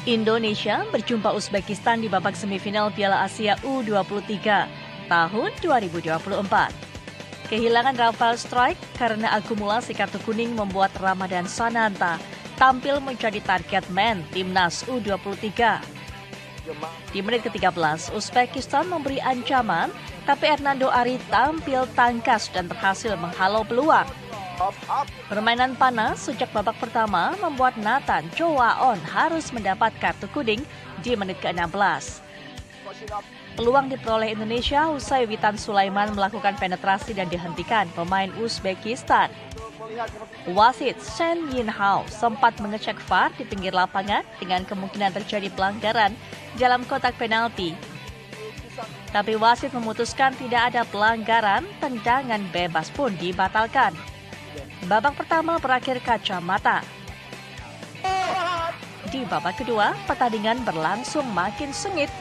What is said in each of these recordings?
Indonesia berjumpa Uzbekistan di babak semifinal Piala Asia U23 tahun 2024. Kehilangan Rafael Struyck karena akumulasi kartu kuning membuat Ramadan Sananta tampil menjadi target man timnas U23. Di menit ke-13, Uzbekistan memberi ancaman, tapi Hernando Ari tampil tangkas dan berhasil menghalau peluang. Permainan panas sejak babak pertama membuat Nathan Chowaon harus mendapat kartu kuning di menit ke-16. Peluang diperoleh Indonesia usai Witan Sulaiman melakukan penetrasi dan dihentikan pemain Uzbekistan. Wasit Shen Yinhao sempat mengecek VAR di pinggir lapangan dengan kemungkinan terjadi pelanggaran dalam kotak penalti. Tapi wasit memutuskan tidak ada pelanggaran, tendangan bebas pun dibatalkan. Babak pertama berakhir kacamata. Di babak kedua, pertandingan berlangsung makin sengit.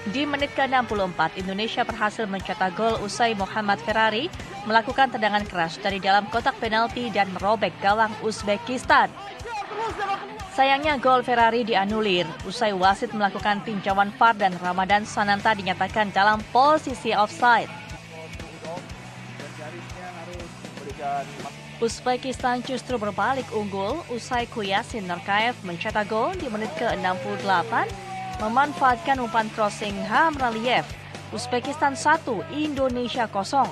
Di menit ke-64, Indonesia berhasil mencetak gol usai Muhammad Ferrari melakukan tendangan keras dari dalam kotak penalti dan merobek gawang Uzbekistan. Sayangnya gol Ferrari dianulir usai wasit melakukan tinjauan VAR dan Ramadan Sananta dinyatakan dalam posisi offside. Uzbekistan justru berbalik unggul usai Kuyasin Narkaev mencetak gol di menit ke-68 memanfaatkan umpan crossing Hamraliev. Uzbekistan 1, Indonesia 0.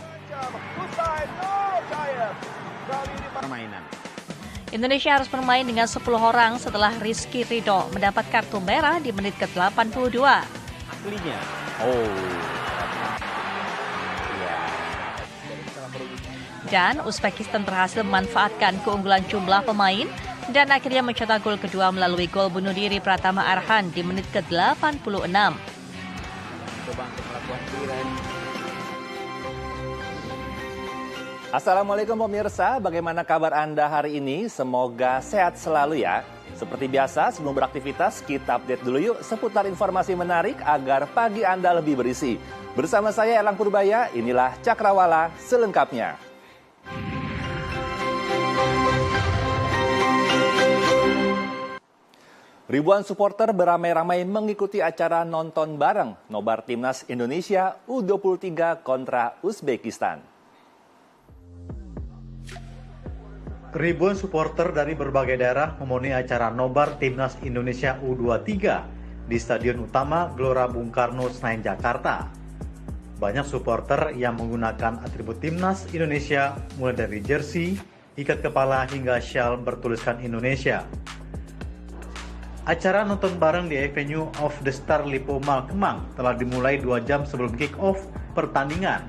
Indonesia harus bermain dengan 10 orang setelah Rizky Ridho mendapat kartu merah di menit ke-82. Aslinya. Dan Uzbekistan berhasil memanfaatkan keunggulan jumlah pemain dan akhirnya mencetak gol kedua melalui gol bunuh diri Pratama Arhan di menit ke-86. Assalamualaikum pemirsa, bagaimana kabar Anda hari ini? Semoga sehat selalu ya. Seperti biasa, sebelum beraktivitas, kita update dulu yuk seputar informasi menarik agar pagi Anda lebih berisi. Bersama saya Elang Purbaya, inilah Cakrawala selengkapnya. Ribuan supporter beramai-ramai mengikuti acara nonton bareng nobar Timnas Indonesia U23 kontra Uzbekistan. Ribuan supporter dari berbagai daerah memenuhi acara nobar Timnas Indonesia U23 di Stadion Utama Gelora Bung Karno, Senayan, Jakarta. Banyak supporter yang menggunakan atribut Timnas Indonesia mulai dari jersey, ikat kepala hingga syal bertuliskan Indonesia. Acara nonton bareng di Avenue of the Star Lipo Mall Kemang telah dimulai 2 jam sebelum kick-off pertandingan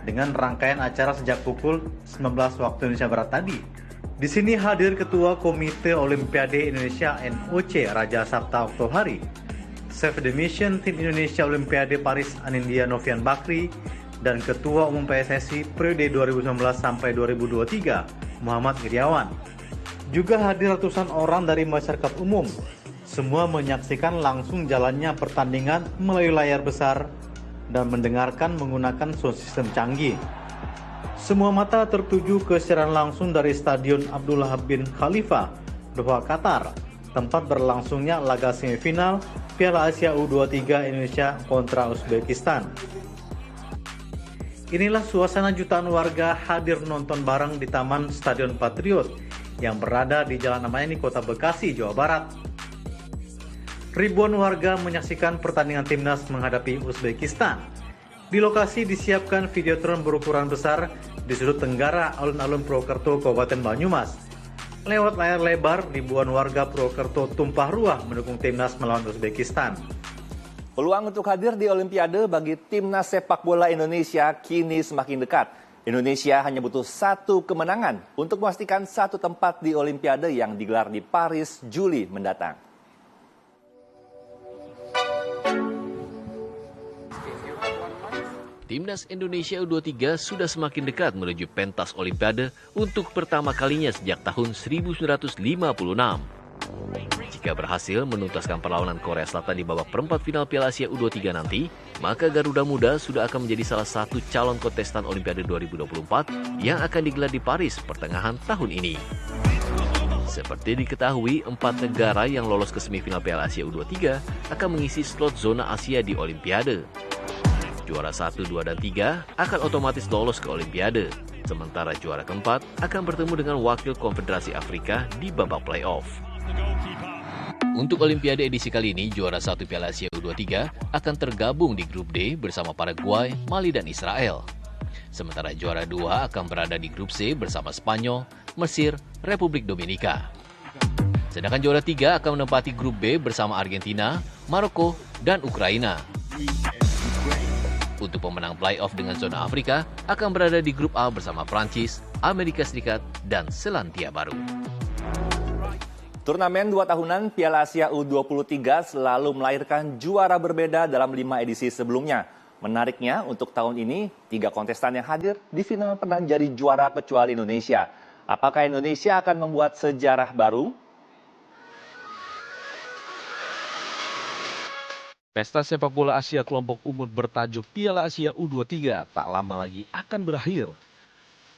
dengan rangkaian acara sejak pukul 19 waktu Indonesia Barat tadi. Di sini hadir Ketua Komite Olimpiade Indonesia NOC Raja Sabta Oktohari, Chef de Mission Tim Indonesia Olimpiade Paris Anindya Novian Bakri, dan Ketua Umum PSSI periode 2019 sampai 2023 Muhammad Iriawan. Juga hadir ratusan orang dari masyarakat umum. Semua menyaksikan langsung jalannya pertandingan melalui layar besar dan mendengarkan menggunakan sound system canggih. Semua mata tertuju ke siaran langsung dari Stadion Abdullah bin Khalifa, Doha, Qatar, tempat berlangsungnya laga semifinal Piala Asia U23 Indonesia kontra Uzbekistan. Inilah suasana jutaan warga hadir nonton bareng di Taman Stadion Patriot yang berada di Jalan Amayani, Kota Bekasi, Jawa Barat. Ribuan warga menyaksikan pertandingan timnas menghadapi Uzbekistan. Di lokasi disiapkan videotron berukuran besar di sudut tenggara alun-alun Purwokerto, Kabupaten Banyumas. Lewat layar lebar, ribuan warga Purwokerto tumpah ruah mendukung timnas melawan Uzbekistan. Peluang untuk hadir di Olimpiade bagi timnas sepak bola Indonesia kini semakin dekat. Indonesia hanya butuh 1 kemenangan untuk memastikan 1 tempat di Olimpiade yang digelar di Paris Juli mendatang. Timnas Indonesia U23 sudah semakin dekat menuju pentas Olimpiade untuk pertama kalinya sejak tahun 1956. Jika berhasil menuntaskan perlawanan Korea Selatan di babak perempat final Piala Asia U23 nanti, maka Garuda Muda sudah akan menjadi salah satu calon kontestan Olimpiade 2024 yang akan digelar di Paris pertengahan tahun ini. Seperti diketahui, 4 negara yang lolos ke semifinal Piala Asia U23 akan mengisi slot zona Asia di Olimpiade. Juara 1, 2, dan 3 akan otomatis lolos ke Olimpiade, sementara juara keempat akan bertemu dengan wakil Konfederasi Afrika di babak playoff. Untuk Olimpiade edisi kali ini, juara 1 Piala Asia U23 akan tergabung di grup D bersama Paraguay, Mali, dan Israel. Sementara juara 2 akan berada di grup C bersama Spanyol, Mesir, Republik Dominika. Sedangkan juara 3 akan menempati grup B bersama Argentina, Maroko, dan Ukraina. Untuk pemenang playoff dengan zona Afrika akan berada di grup A bersama Prancis, Amerika Serikat, dan Selandia Baru. Turnamen 2 tahunan Piala Asia U23 selalu melahirkan juara berbeda dalam 5 edisi sebelumnya. Menariknya, untuk tahun ini, 3 kontestan yang hadir di final pernah jadi juara kecuali Indonesia. Apakah Indonesia akan membuat sejarah baru? Pesta sepak bola Asia kelompok umur bertajuk Piala Asia U23 tak lama lagi akan berakhir.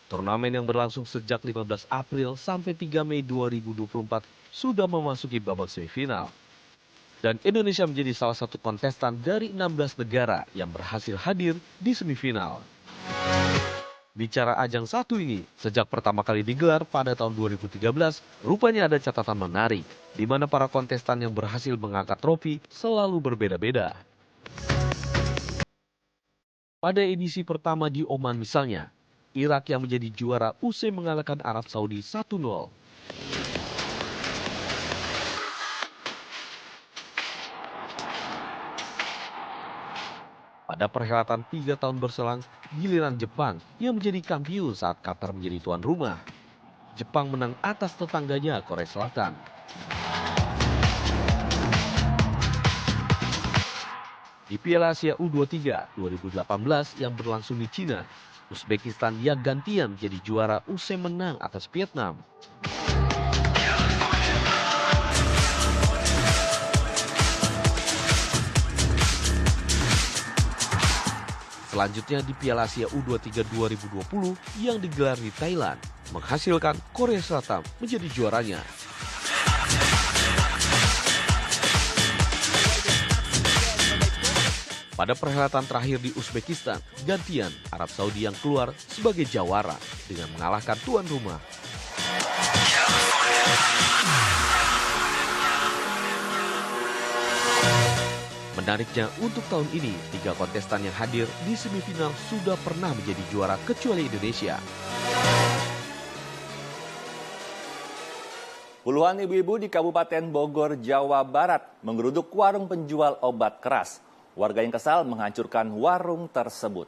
Turnamen yang berlangsung sejak 15 April sampai 3 Mei 2024 sudah memasuki babak semifinal. Dan Indonesia menjadi salah satu kontestan dari 16 negara yang berhasil hadir di semifinal. Bicara ajang satu ini, sejak pertama kali digelar pada tahun 2013, rupanya ada catatan menarik, di mana para kontestan yang berhasil mengangkat trofi selalu berbeda-beda. Pada edisi pertama di Oman misalnya, Irak yang menjadi juara usai mengalahkan Arab Saudi 1-0. Pada perhelatan 3 tahun berselang, giliran Jepang yang menjadi kampiun saat Qatar menjadi tuan rumah. Jepang menang atas tetangganya Korea Selatan. Di Piala Asia U23 2018 yang berlangsung di Cina, Uzbekistan yang gantian menjadi juara usai menang atas Vietnam. Selanjutnya di Piala Asia U23 2020 yang digelar di Thailand, menghasilkan Korea Selatan menjadi juaranya. Pada perhelatan terakhir di Uzbekistan, gantian Arab Saudi yang keluar sebagai jawara dengan mengalahkan tuan rumah. Menariknya, untuk tahun ini, 3 kontestan yang hadir di semifinal sudah pernah menjadi juara kecuali Indonesia. Puluhan ibu-ibu di Kabupaten Bogor, Jawa Barat menggeruduk warung penjual obat keras. Warga yang kesal menghancurkan warung tersebut.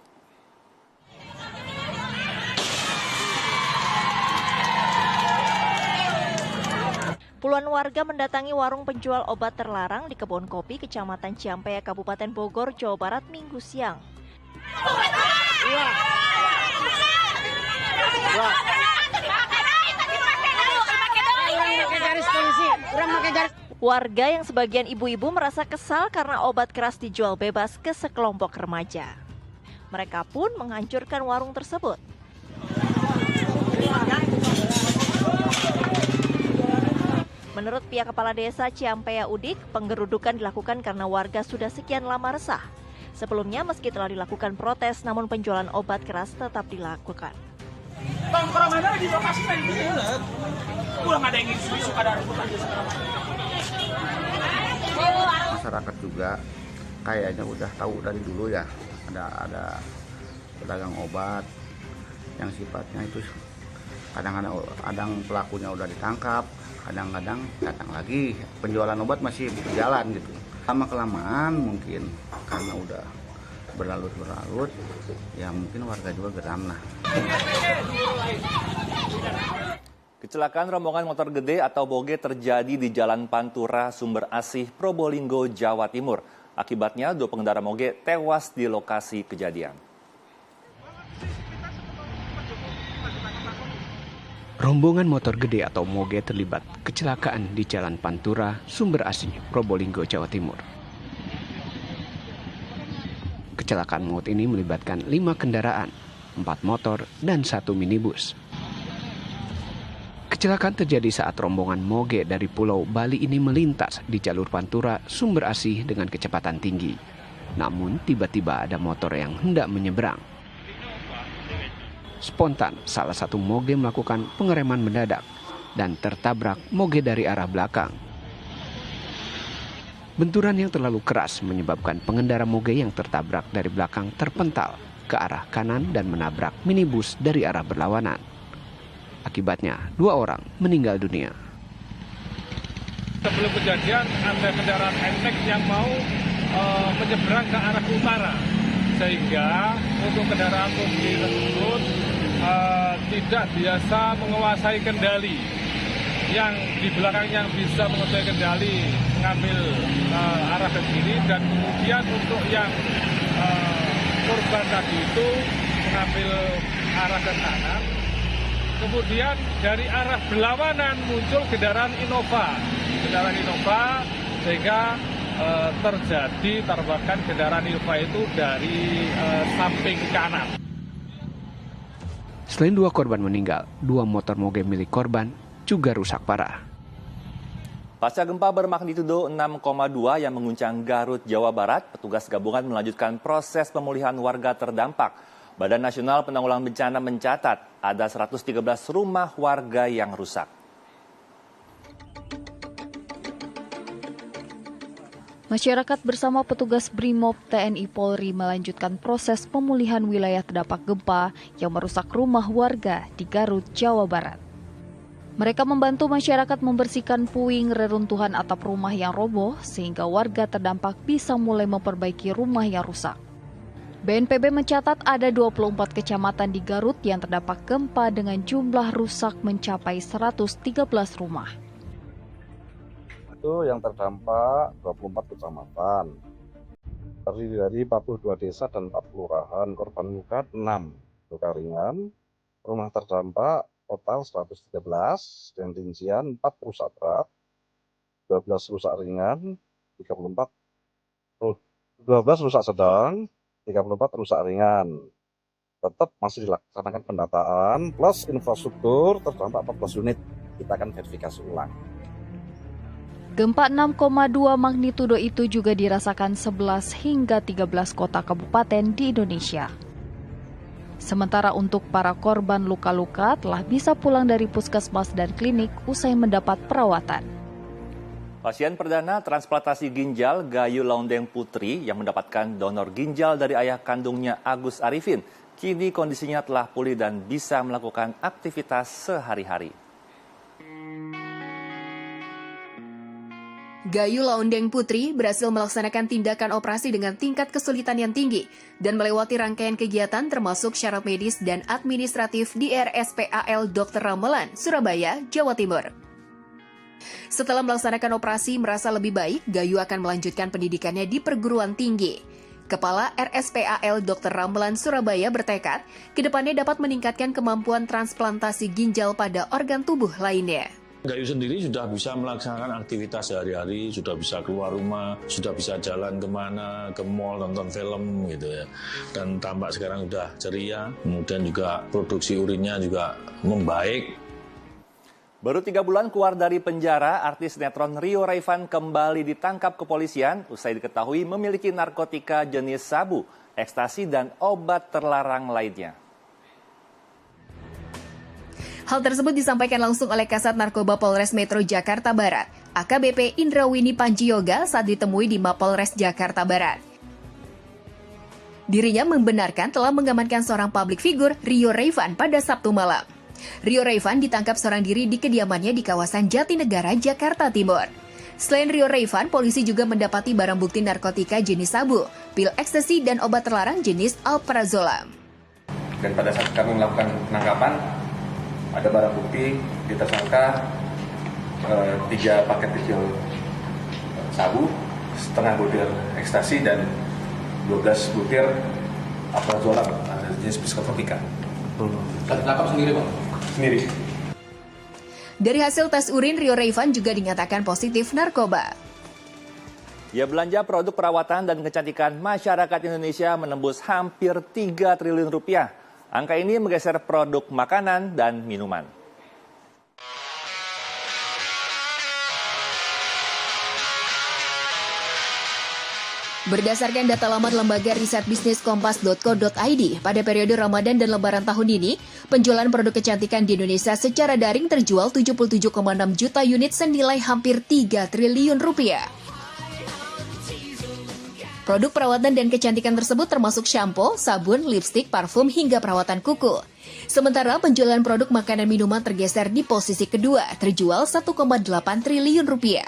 Puluhan warga mendatangi warung penjual obat terlarang di Kebon Kopi, Kecamatan Ciampea, Kabupaten Bogor, Jawa Barat, Minggu siang. Warga yang sebagian ibu-ibu merasa kesal karena obat keras dijual bebas ke sekelompok remaja. Mereka pun menghancurkan warung tersebut. Menurut pihak Kepala Desa Ciampea Udik, penggerudukan dilakukan karena warga sudah sekian lama resah. Sebelumnya meski telah dilakukan protes, namun penjualan obat keras tetap dilakukan. Tongkrongannya di lokasi lain bener. Pulang ada yang isu-isu, ada rebutan. Masyarakat juga kayaknya udah tahu dari dulu ya, ada pedagang obat yang sifatnya itu kadang-kadang pelakunya udah ditangkap, kadang-kadang datang lagi, penjualan obat masih berjalan gitu. Lama-kelamaan mungkin karena udah berlarut-larut, ya mungkin warga juga geram lah. Kecelakaan rombongan motor gede atau boge terjadi di Jalan Pantura, Sumber Asih, Probolinggo, Jawa Timur. Akibatnya 2 pengendara moge tewas di lokasi kejadian. Rombongan motor gede atau moge terlibat kecelakaan di Jalan Pantura, Sumber Asih, Probolinggo, Jawa Timur. Kecelakaan maut ini melibatkan 5 kendaraan, 4 motor, dan 1 minibus. Kecelakaan terjadi saat rombongan moge dari Pulau Bali ini melintas di jalur Pantura Sumber Asih dengan kecepatan tinggi. Namun tiba-tiba ada motor yang hendak menyeberang. Spontan, salah satu moge melakukan pengereman mendadak dan tertabrak moge dari arah belakang. Benturan yang terlalu keras menyebabkan pengendara moge yang tertabrak dari belakang terpental ke arah kanan dan menabrak minibus dari arah berlawanan. Akibatnya, 2 orang meninggal dunia. Sebelum kejadian, ada kendaraan enteng yang mau menyeberang ke arah utara. Sehingga untuk kendaraan mobil tersebut tidak biasa menguasai kendali. Yang di belakang yang bisa menguasai kendali mengambil arah ke kiri, dan kemudian untuk yang korban tadi itu mengambil arah ke kanan. Kemudian dari arah berlawanan muncul kendaraan Innova sehingga terjadi tabrakan kendaraan Innova itu dari samping kanan. Selain 2 korban meninggal, 2 motor moge milik korban juga rusak parah. Pasca gempa bermagnitudo 6,2 yang mengguncang Garut, Jawa Barat, petugas gabungan melanjutkan proses pemulihan warga terdampak. Badan Nasional Penanggulangan Bencana mencatat ada 113 rumah warga yang rusak. Masyarakat bersama petugas BRIMOB TNI Polri melanjutkan proses pemulihan wilayah terdampak gempa yang merusak rumah warga di Garut, Jawa Barat. Mereka membantu masyarakat membersihkan puing reruntuhan atap rumah yang roboh sehingga warga terdampak bisa mulai memperbaiki rumah yang rusak. BNPB mencatat ada 24 kecamatan di Garut yang terdampak gempa dengan jumlah rusak mencapai 113 rumah. Itu yang terdampak 24 kecamatan. Terdiri dari 42 desa dan 4 kelurahan. Korban luka 6, luka ringan. Rumah terdampak total 113 dan rincian 4 rusak berat, 12 rusak ringan, 12 rusak sedang, 34 rusak ringan. Tetap masih dilaksanakan pendataan plus infrastruktur terdampak 14 unit. Kita akan verifikasi ulang. Gempa 6,2 magnitudo itu juga dirasakan 11 hingga 13 kota kabupaten di Indonesia. Sementara untuk para korban luka-luka telah bisa pulang dari puskesmas dan klinik usai mendapat perawatan. Pasien perdana transplantasi ginjal Gayu Laundeng Putri yang mendapatkan donor ginjal dari ayah kandungnya Agus Arifin, kini kondisinya telah pulih dan bisa melakukan aktivitas sehari-hari. Gayu Laundeng Putri berhasil melaksanakan tindakan operasi dengan tingkat kesulitan yang tinggi dan melewati rangkaian kegiatan termasuk syarat medis dan administratif di RSPAL Dr. Ramelan, Surabaya, Jawa Timur. Setelah melaksanakan operasi merasa lebih baik, Gayu akan melanjutkan pendidikannya di perguruan tinggi. Kepala RSPAL Dr. Ramelan, Surabaya bertekad kedepannya dapat meningkatkan kemampuan transplantasi ginjal pada organ tubuh lainnya. Gayu sendiri sudah bisa melaksanakan aktivitas sehari-hari, sudah bisa keluar rumah, sudah bisa jalan kemana, ke mall, nonton film gitu ya. Dan tampak sekarang sudah ceria, kemudian juga produksi urinnya juga membaik. Baru 3 bulan keluar dari penjara, artis sinetron Rio Raivan kembali ditangkap kepolisian usai diketahui memiliki narkotika jenis sabu, ekstasi, dan obat terlarang lainnya. Hal tersebut disampaikan langsung oleh Kasat Narkoba Polres Metro Jakarta Barat, AKBP Indrawini Panjiyoga saat ditemui di Mapolres Jakarta Barat. Dirinya membenarkan telah mengamankan seorang publik figur, Rio Raivan, pada Sabtu malam. Rio Raivan ditangkap seorang diri di kediamannya di kawasan Jatinegara, Jakarta Timur. Selain Rio Raivan, polisi juga mendapati barang bukti narkotika jenis sabu, pil ekstasi, dan obat terlarang jenis alprazolam. Dan pada saat kami melakukan penangkapan, ada barang bukti di tersangka 3 paket kecil sabu, setengah butir ekstasi, dan 12 butir alprazolam jenis psikotropika. Tertangkap sendiri, Bang? Sendiri. Dari hasil tes urin, Rio Raivan juga dinyatakan positif narkoba. Ya, belanja produk perawatan dan kecantikan masyarakat Indonesia menembus hampir 3 triliun rupiah. Angka ini menggeser produk makanan dan minuman. Berdasarkan data laman lembaga riset bisnis kompas.co.id, pada periode Ramadan dan Lebaran tahun ini, penjualan produk kecantikan di Indonesia secara daring terjual 77,6 juta unit senilai hampir 3 triliun rupiah. Produk perawatan dan kecantikan tersebut termasuk shampoo, sabun, lipstik, parfum, hingga perawatan kuku. Sementara penjualan produk makanan minuman tergeser di posisi kedua, terjual 1,8 triliun rupiah.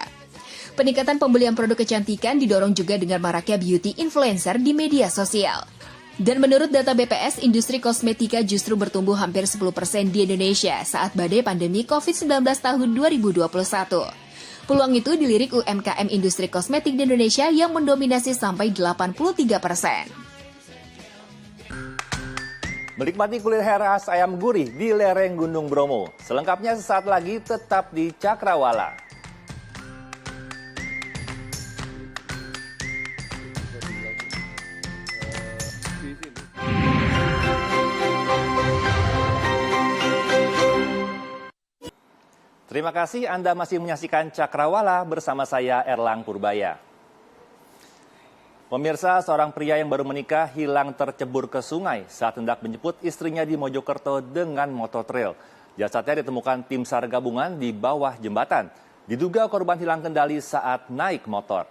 Peningkatan pembelian produk kecantikan didorong juga dengan maraknya beauty influencer di media sosial. Dan menurut data BPS, industri kosmetika justru bertumbuh hampir 10% di Indonesia saat badai pandemi COVID-19 tahun 2021. Peluang itu dilirik UMKM industri kosmetik di Indonesia yang mendominasi sampai 83%. Menikmati kuliner khas ayam gurih di lereng Gunung Bromo. Selengkapnya sesaat lagi tetap di Cakrawala. Terima kasih Anda masih menyaksikan Cakrawala bersama saya Erlang Purbaya. Pemirsa, seorang pria yang baru menikah hilang tercebur ke sungai saat hendak menjemput istrinya di Mojokerto dengan motor trail. Jasadnya ditemukan tim SAR gabungan di bawah jembatan. Diduga korban hilang kendali saat naik motor.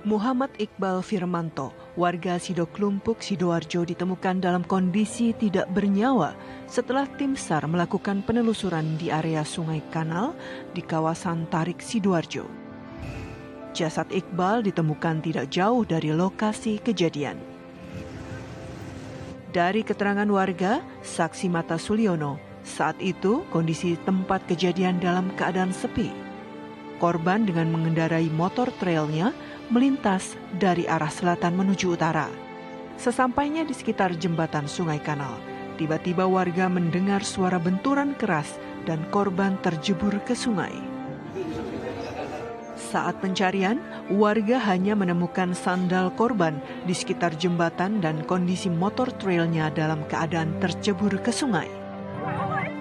Muhammad Iqbal Firmanto, warga Sidoklumpuk, Sidoarjo ditemukan dalam kondisi tidak bernyawa setelah tim SAR melakukan penelusuran di area Sungai Kanal di kawasan Tarik, Sidoarjo. Jasad Iqbal ditemukan tidak jauh dari lokasi kejadian. Dari keterangan warga, saksi mata Suliono, saat itu kondisi tempat kejadian dalam keadaan sepi. Korban dengan mengendarai motor trailnya melintas dari arah selatan menuju utara. Sesampainya di sekitar jembatan Sungai Kanal, tiba-tiba warga mendengar suara benturan keras dan korban terjebur ke sungai. Saat pencarian, warga hanya menemukan sandal korban di sekitar jembatan dan kondisi motor trailnya dalam keadaan tercebur ke sungai.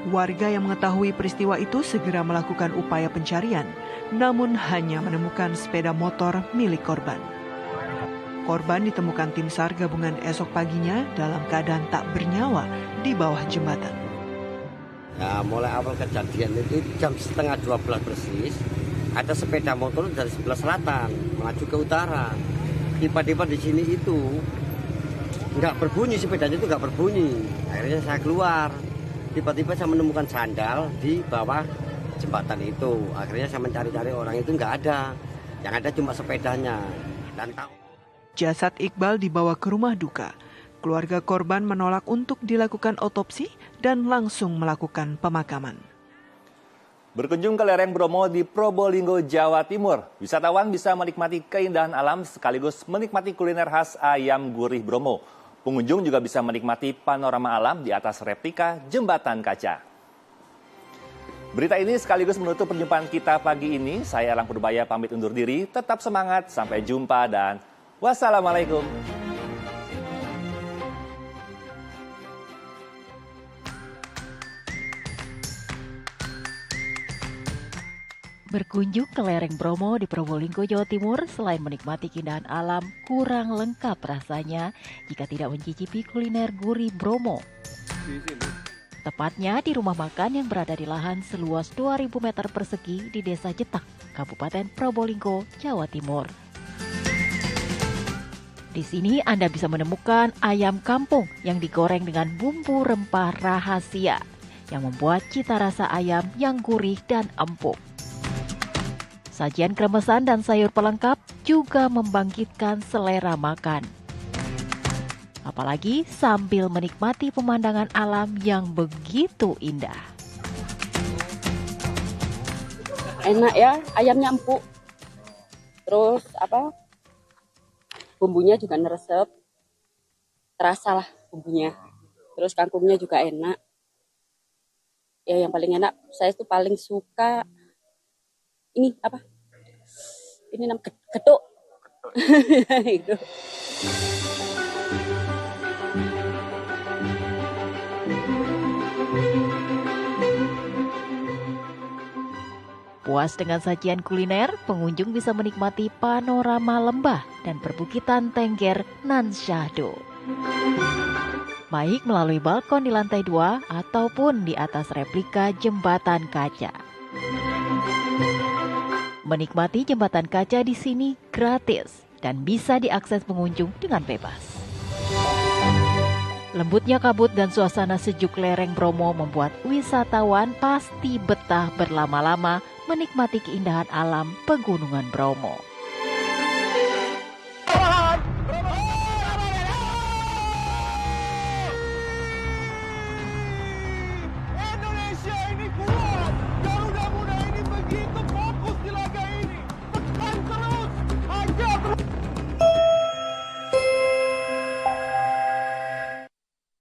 Warga yang mengetahui peristiwa itu segera melakukan upaya pencarian, namun hanya menemukan sepeda motor milik korban. Korban ditemukan tim SAR gabungan esok paginya dalam keadaan tak bernyawa di bawah jembatan. Ya, mulai awal kejadian itu jam 11:30 persis, ada sepeda motor dari sebelah selatan melaju ke utara. Tiba-tiba di sini itu nggak berbunyi, sepedanya itu nggak berbunyi. Akhirnya saya keluar. Tiba-tiba saya menemukan sandal di bawah jembatan itu. Akhirnya saya mencari-cari orang itu nggak ada. Yang ada cuma sepedanya. Dan Jasad Iqbal dibawa ke rumah duka. Keluarga korban menolak untuk dilakukan otopsi dan langsung melakukan pemakaman. Berkunjung ke lereng Bromo di Probolinggo, Jawa Timur, wisatawan bisa menikmati keindahan alam sekaligus menikmati kuliner khas ayam gurih Bromo. Pengunjung juga bisa menikmati panorama alam di atas replika jembatan kaca. Berita ini sekaligus menutup perjumpaan kita pagi ini. Saya Erlang Purbaya pamit undur diri. Tetap semangat, sampai jumpa dan wassalamualaikum. Berkunjung ke lereng Bromo di Probolinggo, Jawa Timur, selain menikmati keindahan alam, kurang lengkap rasanya jika tidak mencicipi kuliner gurih Bromo. Tepatnya di rumah makan yang berada di lahan seluas 2.000 meter persegi di Desa Jetak, Kabupaten Probolinggo, Jawa Timur. Di sini Anda bisa menemukan ayam kampung yang digoreng dengan bumbu rempah rahasia yang membuat cita rasa ayam yang gurih dan empuk. Sajian kremesan dan sayur pelengkap juga membangkitkan selera makan. Apalagi sambil menikmati pemandangan alam yang begitu indah. Enak ya, ayamnya empuk. Terus bumbunya juga neresep. Terasa lah bumbunya. Terus kangkungnya juga enak. Ya yang paling enak, saya tuh paling suka ini ini namanya getuk. Itu. Puas dengan sajian kuliner, pengunjung bisa menikmati panorama lembah dan perbukitan Tengger nan syahdu. Baik melalui balkon di lantai 2 ataupun di atas replika jembatan kaca. Menikmati jembatan kaca di sini gratis dan bisa diakses pengunjung dengan bebas. Lembutnya kabut dan suasana sejuk lereng Bromo membuat wisatawan pasti betah berlama-lama menikmati keindahan alam Pegunungan Bromo.